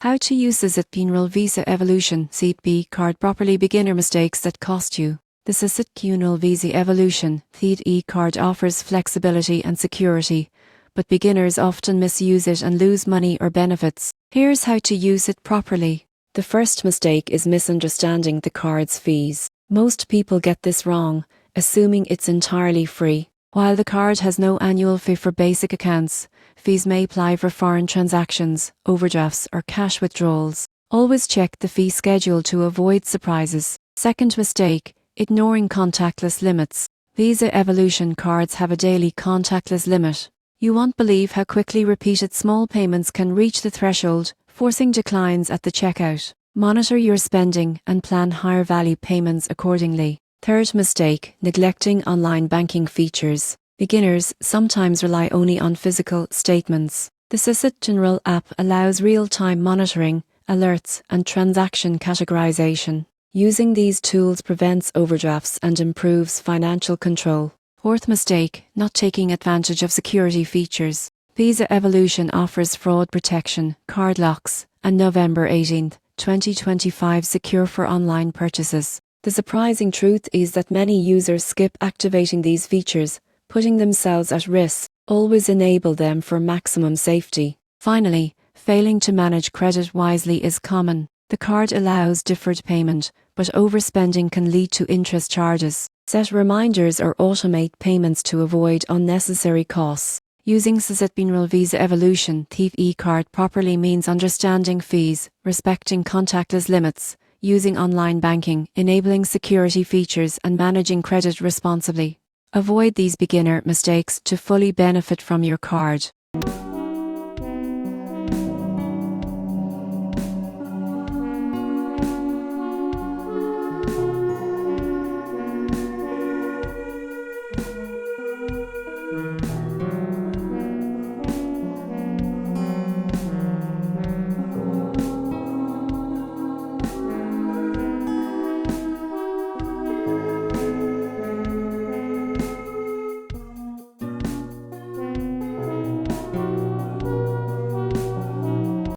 How to use Société Générale Visa Evolution (CB) card properly. Beginner mistakes that cost you. The Société Générale Visa Evolution (CB) card offers flexibility and security, but beginners often misuse it and lose money or benefits. Here's how to use it properly. The first mistake is misunderstanding the card's fees. Most people get this wrong, assuming it's entirely free. While the card has no annual fee for basic accounts, fees may apply for foreign transactions, overdrafts, or cash withdrawals. Always check the fee schedule to avoid surprises. Second mistake, ignoring contactless limits. Visa Evolution cards have a daily contactless limit. You won't believe how quickly repeated small payments can reach the threshold, forcing declines at the checkout. Monitor your spending and plan higher value payments accordingly. Third mistake, neglecting online banking features. Beginners sometimes rely only on physical statements. The Société Générale app allows real-time monitoring, alerts, and transaction categorization. Using these tools prevents overdrafts and improves financial control. Fourth mistake, not taking advantage of security features. Visa Evolution offers fraud protection, card locks, and November 18, 2025 secure for online purchases. The surprising truth is that many users skip activating these features, putting themselves at risk. Always enable them for maximum safety. Finally, failing to manage credit wisely is common. The card allows deferred payment, but overspending can lead to interest charges. Set reminders or automate payments to avoid unnecessary costs. Using Société Générale Visa Evolution (CB) card properly means understanding fees, respecting contactless limits, using online banking, enabling security features, and managing credit responsibly. Avoid these beginner mistakes to fully benefit from your card.